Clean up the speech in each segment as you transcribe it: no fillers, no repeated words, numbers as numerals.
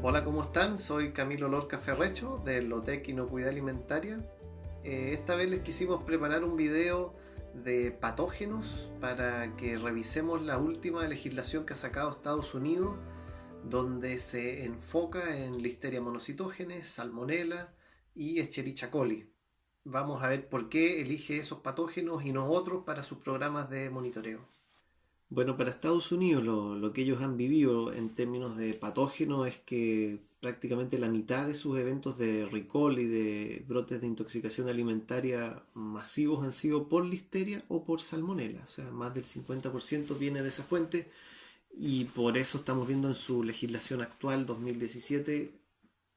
Hola, ¿cómo están? Soy Camilo Lorca Ferrecho de Lotec Inocuidad Alimentaria. Esta vez les quisimos preparar un video de patógenos para que revisemos la última legislación que ha sacado Estados Unidos, donde se enfoca en Listeria monocytogenes, Salmonella y Escherichia coli. Vamos a ver por qué elige esos patógenos y no otros para sus programas de monitoreo. Bueno, para Estados Unidos lo que ellos han vivido en términos de patógenos es que prácticamente la mitad de sus eventos de recall y de brotes de intoxicación alimentaria masivos han sido por listeria o por salmonela. O sea, más del 50% viene de esa fuente y por eso estamos viendo en su legislación actual 2017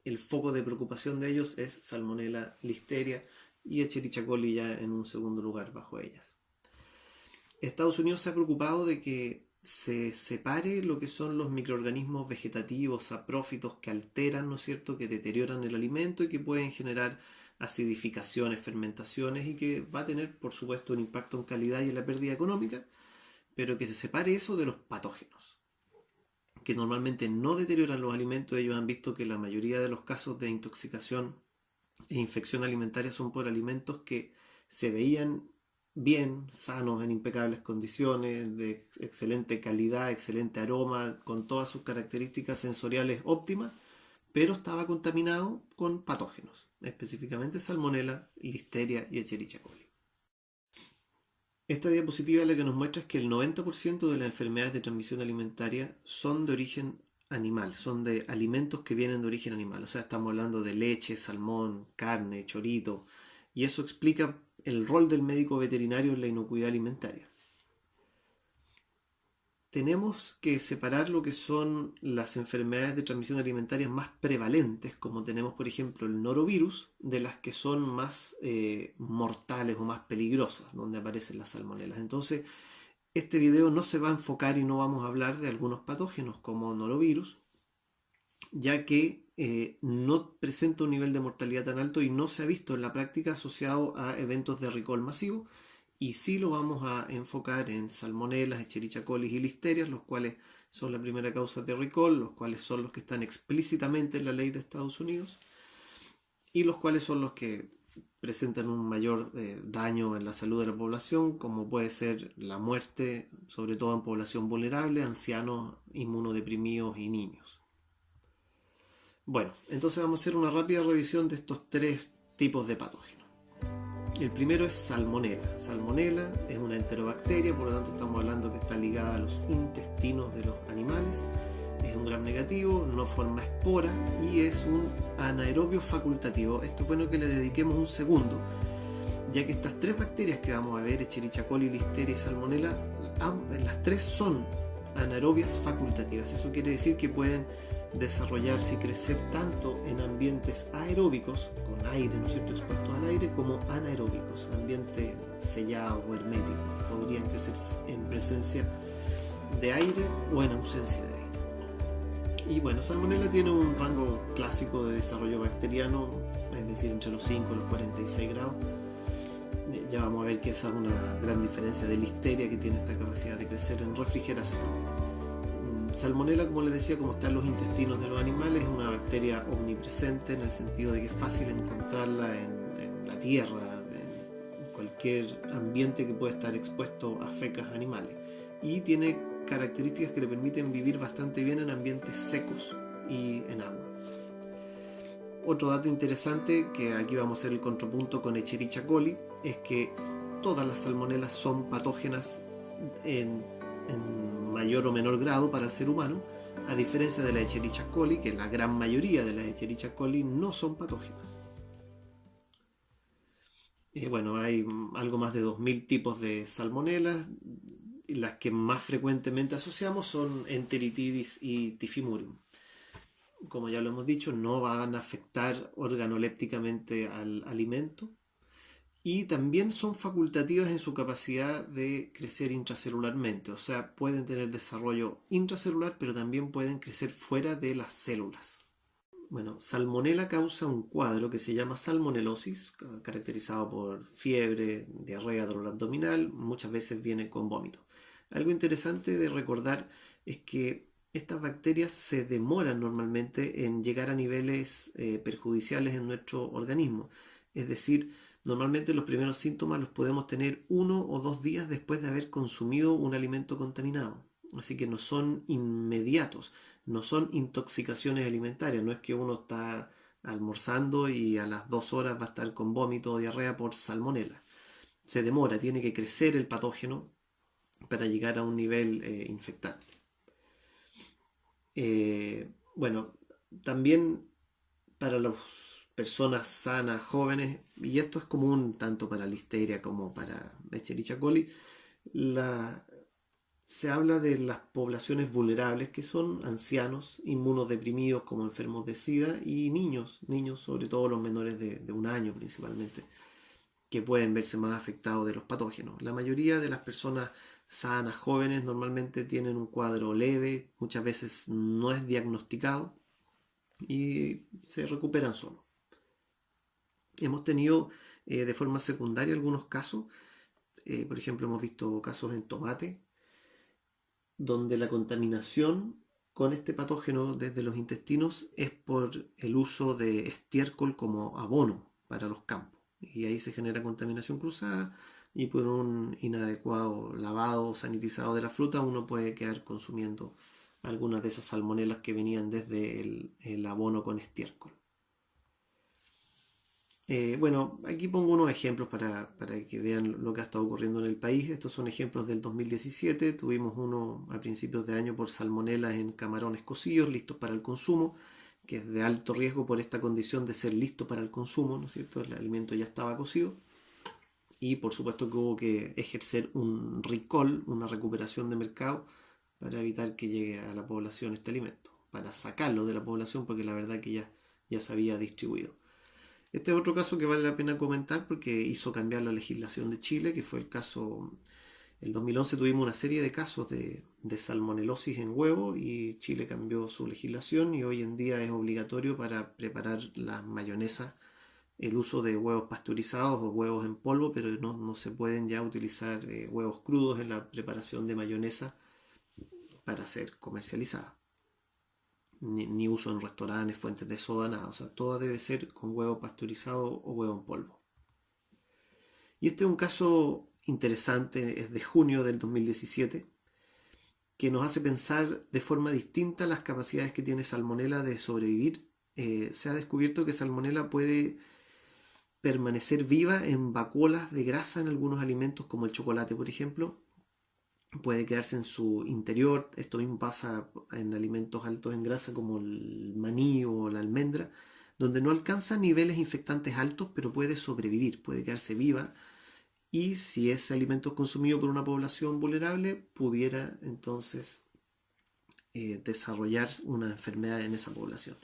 el foco de preocupación de ellos es salmonela, listeria y Escherichia coli ya en un segundo lugar bajo ellas. Estados Unidos se ha preocupado de que se separe lo que son los microorganismos vegetativos, saprófitos que alteran, ¿no es cierto?, que deterioran el alimento y que pueden generar acidificaciones, fermentaciones y que va a tener, por supuesto, un impacto en calidad y en la pérdida económica, pero que se separe eso de los patógenos, que normalmente no deterioran los alimentos. Ellos han visto que la mayoría de los casos de intoxicación e infección alimentaria son por alimentos que se veían bien, sanos, en impecables condiciones, de excelente calidad, excelente aroma, con todas sus características sensoriales óptimas, pero estaba contaminado con patógenos, específicamente salmonella, listeria y Escherichia coli. Esta diapositiva lo que nos muestra es que el 90% de las enfermedades de transmisión alimentaria son de origen animal, son de alimentos que vienen de origen animal. O sea, estamos hablando de leche, salmón, carne, chorito, y eso explica el rol del médico veterinario en la inocuidad alimentaria. Tenemos que separar lo que son las enfermedades de transmisión alimentaria más prevalentes, como tenemos por ejemplo el norovirus, de las que son más mortales o más peligrosas, donde aparecen las salmonelas. Entonces, este video no se va a enfocar y no vamos a hablar de algunos patógenos como norovirus, ya que no presenta un nivel de mortalidad tan alto y no se ha visto en la práctica asociado a eventos de recall masivo, y sí lo vamos a enfocar en salmonelas, Escherichia coli y listerias, los cuales son la primera causa de recall, los cuales son los que están explícitamente en la ley de Estados Unidos y los cuales son los que presentan un mayor daño en la salud de la población, como puede ser la muerte, sobre todo en población vulnerable, ancianos, inmunodeprimidos y niños. Bueno, entonces vamos a hacer una rápida revisión de estos tres tipos de patógenos. El primero es salmonela. Salmonela es una enterobacteria, por lo tanto estamos hablando que está ligada a los intestinos de los animales. Es un gram negativo, no forma espora y es un anaerobio facultativo. Esto es bueno que le dediquemos un segundo, ya que estas tres bacterias que vamos a ver, Escherichia coli, listeria y salmonela, las tres son anaerobias facultativas. Eso quiere decir que pueden desarrollarse y crecer tanto en ambientes aeróbicos, con aire, ¿no es cierto?, expuestos al aire, como anaeróbicos, ambientes sellados o herméticos. Podrían crecer en presencia de aire o en ausencia de aire. Y bueno, salmonella tiene un rango clásico de desarrollo bacteriano, es decir, entre los 5 y los 46 grados. Ya vamos a ver que esa es una gran diferencia de listeria, que tiene esta capacidad de crecer en refrigeración. Salmonella, como les decía, como está en los intestinos de los animales, es una bacteria omnipresente en el sentido de que es fácil encontrarla en la tierra, en cualquier ambiente que pueda estar expuesto a fecas animales. Y tiene características que le permiten vivir bastante bien en ambientes secos y en agua. Otro dato interesante, que aquí vamos a hacer el contrapunto con Escherichia coli, es que todas las salmonelas son patógenas en mayor o menor grado para el ser humano, a diferencia de la Escherichia coli, que la gran mayoría de las Escherichia coli no son patógenas. Bueno, hay algo más de 2000 tipos de salmonelas. Las que más frecuentemente asociamos son Enteritidis y Tifimurium. Como ya lo hemos dicho, no van a afectar organolépticamente al alimento y también son facultativas en su capacidad de crecer intracelularmente. O sea, pueden tener desarrollo intracelular, pero también pueden crecer fuera de las células. Bueno, salmonela causa un cuadro que se llama salmonelosis, caracterizado por fiebre, diarrea, dolor abdominal, muchas veces viene con vómito. Algo interesante de recordar es que estas bacterias se demoran normalmente en llegar a niveles perjudiciales en nuestro organismo. Es decir, normalmente los primeros síntomas los podemos tener 1 o 2 días después de haber consumido un alimento contaminado. Así que no son inmediatos, no son intoxicaciones alimentarias. No es que uno está almorzando y a las 2 horas va a estar con vómito o diarrea por salmonela. Se demora, tiene que crecer el patógeno para llegar a un nivel infectante. Bueno, también para las personas sanas, jóvenes, y esto es común tanto para Listeria como para Escherichia coli, la, se habla de las poblaciones vulnerables que son ancianos, inmunodeprimidos como enfermos de SIDA y niños, sobre todo los menores de 1 año principalmente, que pueden verse más afectados de los patógenos. La mayoría de las personas sanas, jóvenes, normalmente tienen un cuadro leve, muchas veces no es diagnosticado y se recuperan solos. Hemos tenido de forma secundaria algunos casos, por ejemplo hemos visto casos en tomate, donde la contaminación con este patógeno desde los intestinos es por el uso de estiércol como abono para los campos. Y ahí se genera contaminación cruzada y por un inadecuado lavado o sanitizado de la fruta uno puede quedar consumiendo algunas de esas salmonelas que venían desde el abono con estiércol. Bueno, aquí pongo unos ejemplos para que vean lo que ha estado ocurriendo en el país. Estos son ejemplos del 2017. Tuvimos uno a principios de año por salmonelas en camarones cocidos, listos para el consumo, que es de alto riesgo por esta condición de ser listo para el consumo, ¿no es cierto? El alimento ya estaba cocido. Y por supuesto que hubo que ejercer un recall, una recuperación de mercado, para evitar que llegue a la población este alimento, para sacarlo de la población porque la verdad que ya se había distribuido. Este es otro caso que vale la pena comentar porque hizo cambiar la legislación de Chile, que fue el caso, el 2011 tuvimos una serie de casos de salmonelosis en huevo y Chile cambió su legislación y hoy en día es obligatorio para preparar las mayonesas el uso de huevos pasteurizados o huevos en polvo, pero no se pueden ya utilizar huevos crudos en la preparación de mayonesa para ser comercializada. Ni uso en restaurantes, fuentes de soda, nada. O sea, todo debe ser con huevo pasteurizado o huevo en polvo. Y este es un caso interesante, es de junio del 2017, que nos hace pensar de forma distinta las capacidades que tiene Salmonella de sobrevivir. Se ha descubierto que Salmonella puede permanecer viva en vacuolas de grasa en algunos alimentos como el chocolate, por ejemplo. Puede quedarse en su interior. Esto mismo pasa en alimentos altos en grasa como el maní o la almendra, donde no alcanza niveles infectantes altos, pero puede sobrevivir, puede quedarse viva. Y si ese alimento es consumido por una población vulnerable, pudiera entonces desarrollar una enfermedad en esa población.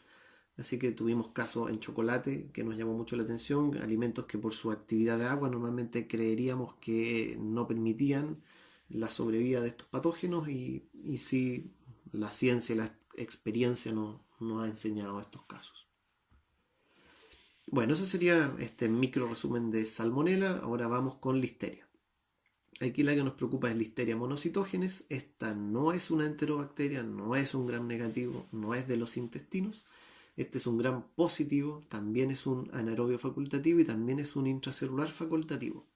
Así que tuvimos casos en chocolate que nos llamó mucho la atención, alimentos que por su actividad de agua normalmente creeríamos que no permitían la sobrevida de estos patógenos y sí la ciencia y la experiencia nos ha enseñado estos casos. Bueno, eso sería este micro resumen de Salmonella. Ahora vamos con Listeria. Aquí la que nos preocupa es Listeria monocytogenes. Esta no es una enterobacteria, no es un gram negativo, no es de los intestinos. Este es un gram positivo, también es un anaerobio facultativo y también es un intracelular facultativo.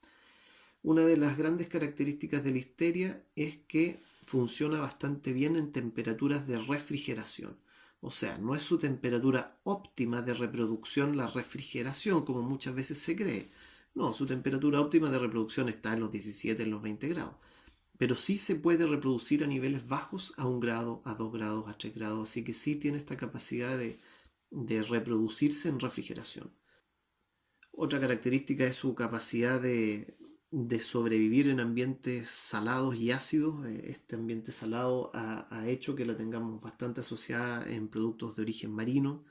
Una de las grandes características de Listeria es que funciona bastante bien en temperaturas de refrigeración. O sea, no es su temperatura óptima de reproducción la refrigeración, como muchas veces se cree. No, su temperatura óptima de reproducción está en los 17, en los 20 grados. Pero sí se puede reproducir a niveles bajos, a 1 grado, a 2 grados, a 3 grados. Así que sí tiene esta capacidad de reproducirse en refrigeración. Otra característica es su capacidad de sobrevivir en ambientes salados y ácidos. Este ambiente salado ha hecho que la tengamos bastante asociada en productos de origen marino,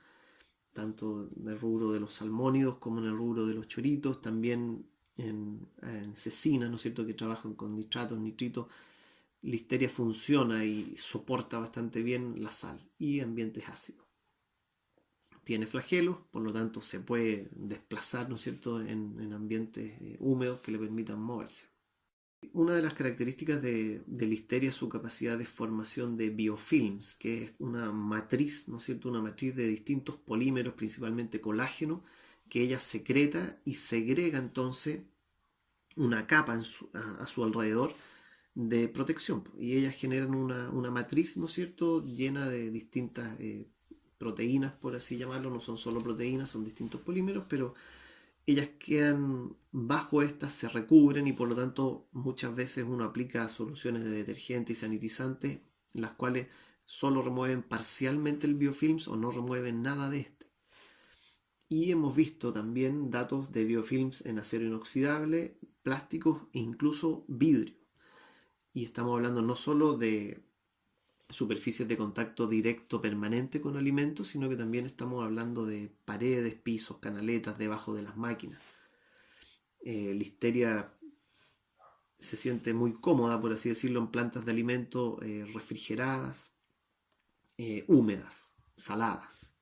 tanto en el rubro de los salmónidos como en el rubro de los choritos, también en cecina, ¿no es cierto?, que trabajan con nitratos, nitritos. Listeria funciona y soporta bastante bien la sal y ambientes ácidos. Tiene flagelos, por lo tanto se puede desplazar, ¿no es cierto?, en ambientes húmedos que le permitan moverse. Una de las características de Listeria es su capacidad de formación de biofilms, que es una matriz, ¿no es cierto? Una matriz de distintos polímeros, principalmente colágeno, que ella secreta y segrega entonces una capa a su alrededor de protección. Y ellas generan una matriz, ¿no es cierto?, llena de distintas proteínas, por así llamarlo. No son solo proteínas, son distintos polímeros, pero ellas quedan bajo estas, se recubren y por lo tanto muchas veces uno aplica soluciones de detergente y sanitizantes, las cuales solo remueven parcialmente el biofilms o no remueven nada de este. Y hemos visto también datos de biofilms en acero inoxidable, plásticos e incluso vidrio. Y estamos hablando no solo de superficies de contacto directo permanente con alimentos, sino que también estamos hablando de paredes, pisos, canaletas debajo de las máquinas. Listeria se siente muy cómoda, por así decirlo, en plantas de alimento refrigeradas, húmedas, saladas,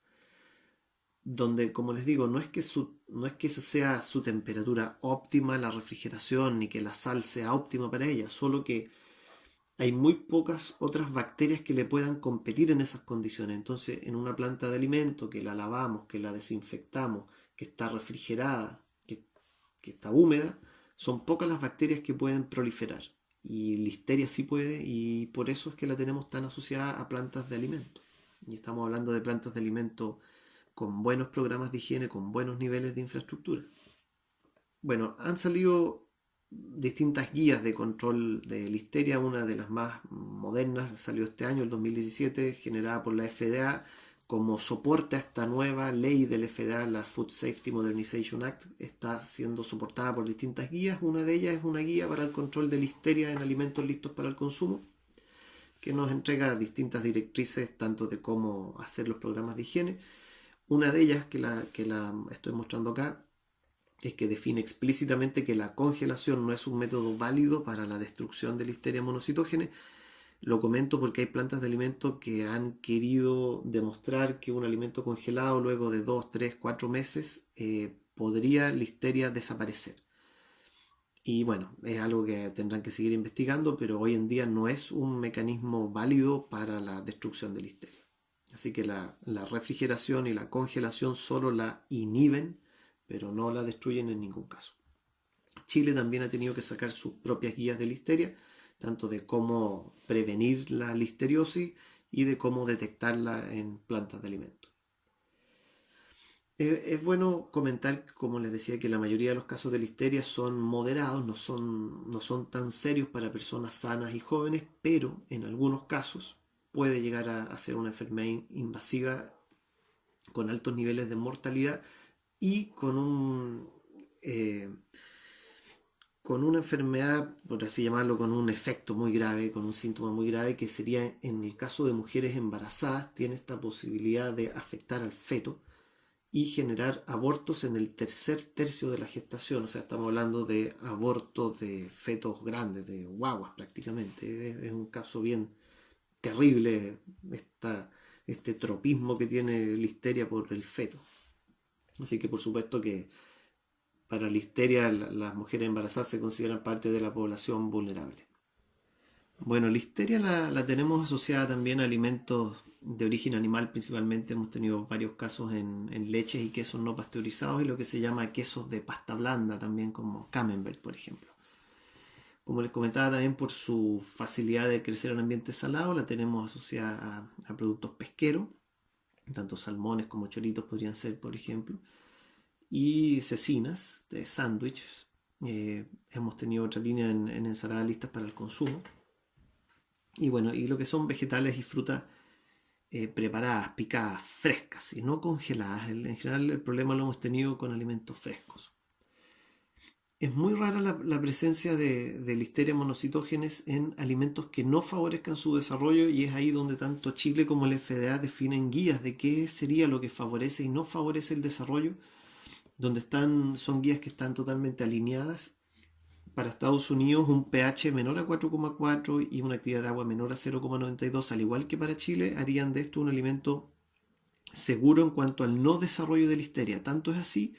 donde, como les digo, no es que esa sea su temperatura óptima, la refrigeración, ni que la sal sea óptima para ella, solo que hay muy pocas otras bacterias que le puedan competir en esas condiciones. Entonces, en una planta de alimento que la lavamos, que la desinfectamos, que está refrigerada, que está húmeda, son pocas las bacterias que pueden proliferar. Y Listeria sí puede, y por eso es que la tenemos tan asociada a plantas de alimento. Y estamos hablando de plantas de alimento con buenos programas de higiene, con buenos niveles de infraestructura. Bueno, han salido distintas guías de control de Listeria. Una de las más modernas salió este año, el 2017, generada por la FDA como soporte a esta nueva ley del FDA, la Food Safety Modernization Act. Está siendo soportada por distintas guías. Una de ellas es una guía para el control de Listeria en alimentos listos para el consumo, que nos entrega distintas directrices tanto de cómo hacer los programas de higiene. Una de ellas, que la estoy mostrando acá, es que define explícitamente que la congelación no es un método válido para la destrucción de Listeria monocitógenes. Lo comento porque hay plantas de alimento que han querido demostrar que un alimento congelado luego de 2, 3, 4 meses podría Listeria desaparecer. Y bueno, es algo que tendrán que seguir investigando, pero hoy en día no es un mecanismo válido para la destrucción de Listeria. Así que la refrigeración y la congelación solo la inhiben, pero no la destruyen en ningún caso. Chile también ha tenido que sacar sus propias guías de Listeria, tanto de cómo prevenir la listeriosis y de cómo detectarla en plantas de alimentos. Es bueno comentar, como les decía, que la mayoría de los casos de Listeria son moderados, no son tan serios para personas sanas y jóvenes, pero en algunos casos puede llegar a ser una enfermedad invasiva con altos niveles de mortalidad y con una enfermedad, por así llamarlo, con un efecto muy grave, con un síntoma muy grave, que sería, en el caso de mujeres embarazadas, tiene esta posibilidad de afectar al feto y generar abortos en el tercer tercio de la gestación. O sea, estamos hablando de abortos de fetos grandes, de guaguas prácticamente. Es un caso bien terrible este tropismo que tiene Listeria por el feto. Así que por supuesto que para Listeria las mujeres embarazadas se consideran parte de la población vulnerable. Bueno, Listeria la tenemos asociada también a alimentos de origen animal principalmente. Hemos tenido varios casos en leches y quesos no pasteurizados y lo que se llama quesos de pasta blanda también, como Camembert, por ejemplo. Como les comentaba, también por su facilidad de crecer en ambientes salados, la tenemos asociada a productos pesqueros, tanto salmones como choritos podrían ser, por ejemplo, y cecinas de sándwiches. Hemos tenido otra línea en ensaladas listas para el consumo. Y bueno, y lo que son vegetales y frutas preparadas, picadas, frescas y no congeladas. En general el problema lo hemos tenido con alimentos frescos. Es muy rara la presencia de Listeria monocitógenes en alimentos que no favorezcan su desarrollo, y es ahí donde tanto Chile como la FDA definen guías de qué sería lo que favorece y no favorece el desarrollo, donde son guías que están totalmente alineadas. Para Estados Unidos, un pH menor a 4,4 y una actividad de agua menor a 0,92, al igual que para Chile, harían de esto un alimento seguro en cuanto al no desarrollo de Listeria. Tanto es así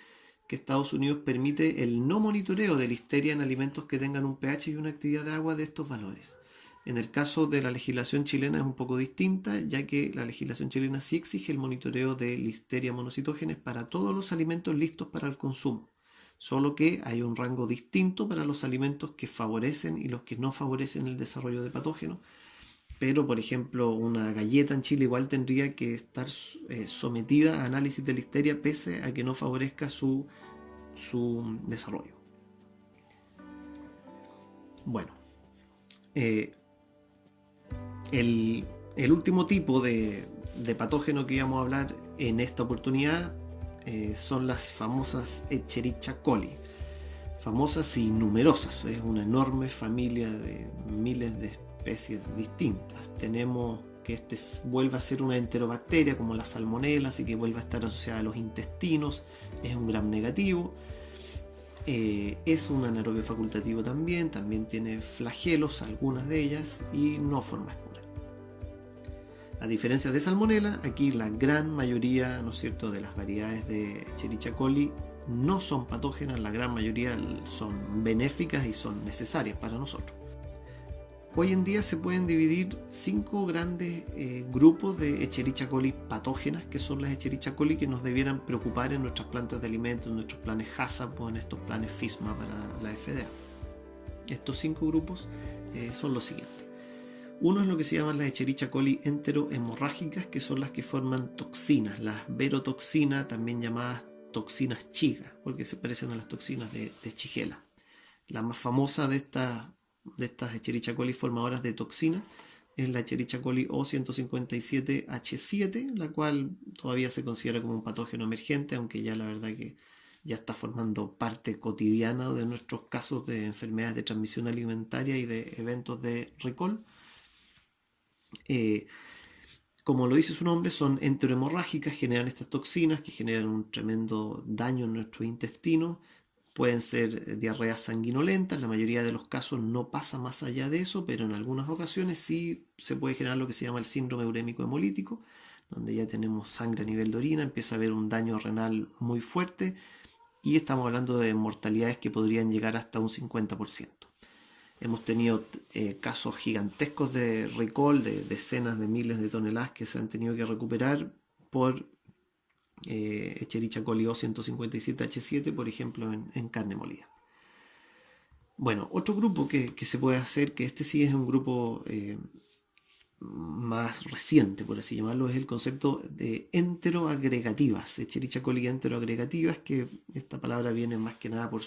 que Estados Unidos permite el no monitoreo de listeria en alimentos que tengan un pH y una actividad de agua de estos valores. En el caso de la legislación chilena es un poco distinta, ya que la legislación chilena sí exige el monitoreo de listeria monocitógenes para todos los alimentos listos para el consumo, solo que hay un rango distinto para los alimentos que favorecen y los que no favorecen el desarrollo de patógenos. Pero, por ejemplo, una galleta en Chile igual tendría que estar sometida a análisis de listeria pese a que no favorezca su desarrollo. Bueno, el último tipo de patógeno que íbamos a hablar en esta oportunidad son las famosas Escherichia coli. Famosas y numerosas, es una enorme familia de miles de especies distintas. Tenemos que este vuelva a ser una enterobacteria como la salmonela, así que vuelva a estar asociada a los intestinos, es un gram negativo. Es un anaerobio facultativo también tiene flagelos, algunas de ellas, y no forma espora. A diferencia de salmonela, aquí la gran mayoría, ¿no es cierto?, de las variedades de Escherichia coli no son patógenas, la gran mayoría son benéficas y son necesarias para nosotros. Hoy en día se pueden dividir 5 grandes grupos de Escherichia coli patógenas, que son las Escherichia coli que nos debieran preocupar en nuestras plantas de alimentos, en nuestros planes HACCP o en estos planes FISMA para la FDA. Estos 5 grupos son los siguientes. Uno es lo que se llaman las Escherichia coli enterohemorrágicas, que son las que forman toxinas, las verotoxinas, también llamadas toxinas chigas, porque se parecen a las toxinas de Shigella. La más famosa de estas Escherichia coli formadoras de toxina es la Escherichia coli O157H7, la cual todavía se considera como un patógeno emergente, aunque ya la verdad que ya está formando parte cotidiana de nuestros casos de enfermedades de transmisión alimentaria y de eventos de recall. Como lo dice su nombre, son enterohemorrágicas, generan estas toxinas que generan un tremendo daño en nuestros intestinos. Pueden ser diarreas sanguinolentas, la mayoría de los casos no pasa más allá de eso, pero en algunas ocasiones sí se puede generar lo que se llama el síndrome urémico hemolítico, donde ya tenemos sangre a nivel de orina, empieza a haber un daño renal muy fuerte y estamos hablando de mortalidades que podrían llegar hasta un 50%. Hemos tenido casos gigantescos de recall, de decenas de miles de toneladas que se han tenido que recuperar por Escherichia coli O157H7, por ejemplo, en carne molida. Bueno, otro grupo que se puede hacer, que este sí es un grupo más reciente, por así llamarlo, es el concepto de enteroagregativas, Escherichia coli enteroagregativas, que esta palabra viene más que nada por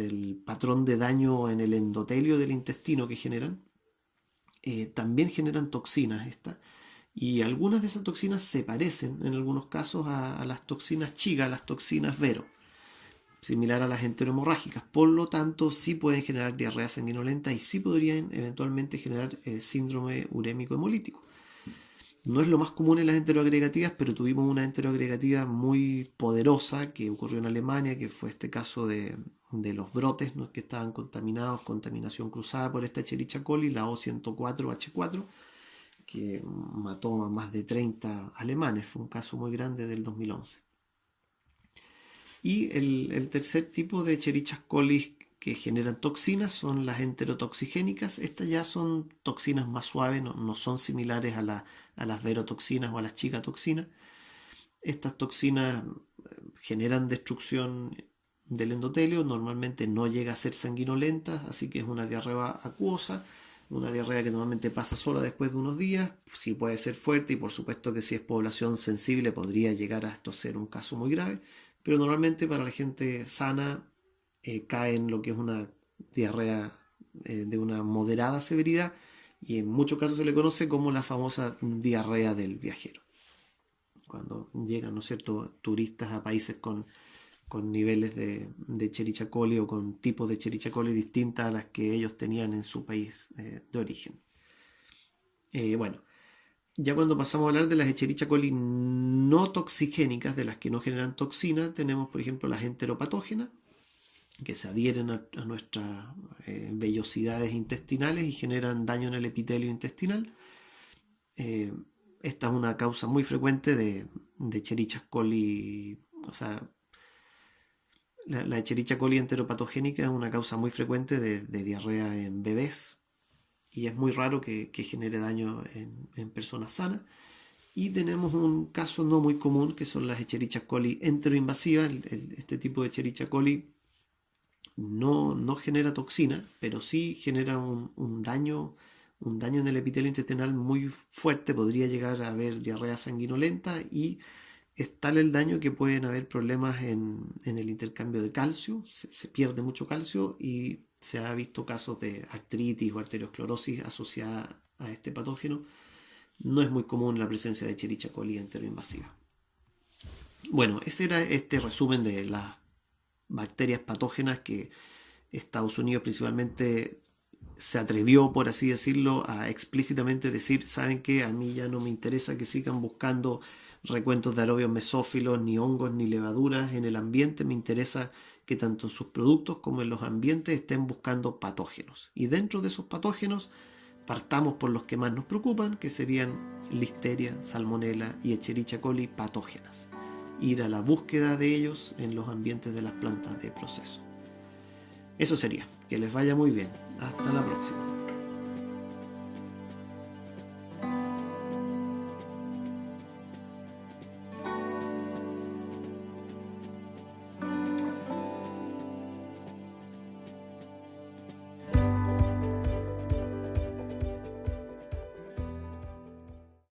el patrón de daño en el endotelio del intestino que generan. También generan toxinas estas, y algunas de esas toxinas se parecen en algunos casos a las toxinas chiga, a las toxinas vero, similar a las enterohemorrágicas. Por lo tanto, sí pueden generar diarrea sanguinolenta y sí podrían eventualmente generar síndrome urémico hemolítico. No es lo más común en las enteroagregativas, pero tuvimos una enteroagregativa muy poderosa que ocurrió en Alemania, que fue este caso de los brotes, ¿no?, que estaban contaminados, contaminación cruzada por esta Escherichia coli, la O104H4, que mató a más de 30 alemanes. Fue un caso muy grande del 2011. Y el tercer tipo de Escherichia coli que generan toxinas son las enterotoxigénicas. Estas ya son toxinas más suaves, no son similares a las verotoxinas o a las chigatoxinas. Estas toxinas generan destrucción del endotelio, normalmente no llega a ser sanguinolenta, así que es una diarrea acuosa, una diarrea que normalmente pasa sola después de unos días. Sí puede ser fuerte y por supuesto que si es población sensible podría llegar a esto ser un caso muy grave, pero normalmente para la gente sana cae en lo que es una diarrea de una moderada severidad, y en muchos casos se le conoce como la famosa diarrea del viajero. Cuando llegan, ¿no es cierto?, turistas a países con niveles de Escherichia coli o con tipos de Escherichia coli distintas a las que ellos tenían en su país de origen. Bueno, ya cuando pasamos a hablar de las Escherichia coli no toxigénicas, de las que no generan toxina, tenemos por ejemplo las enteropatógenas, que se adhieren a nuestras vellosidades intestinales y generan daño en el epitelio intestinal. Esta es una causa muy frecuente de Escherichia coli, o sea, La Escherichia coli enteropatogénica es una causa muy frecuente de diarrea en bebés y es muy raro que genere daño en personas sanas. Y tenemos un caso no muy común que son las Escherichia coli enteroinvasivas. Este tipo de Escherichia coli no genera toxina, pero sí genera un daño en el epitelio intestinal muy fuerte. Podría llegar a haber diarrea sanguinolenta y es tal el daño que pueden haber problemas en el intercambio de calcio, se pierde mucho calcio y se ha visto casos de artritis o arteriosclerosis asociada a este patógeno. No es muy común la presencia de Escherichia coli enteroinvasiva. Bueno, ese era este resumen de las bacterias patógenas que Estados Unidos principalmente se atrevió, por así decirlo, a explícitamente decir, ¿saben qué? A mí ya no me interesa que sigan buscando recuentos de aerobios mesófilos, ni hongos, ni levaduras en el ambiente. Me interesa que tanto en sus productos como en los ambientes estén buscando patógenos. Y dentro de esos patógenos, partamos por los que más nos preocupan, que serían Listeria, Salmonella y Escherichia coli patógenas. Ir a la búsqueda de ellos en los ambientes de las plantas de proceso. Eso sería. Que les vaya muy bien. Hasta la próxima.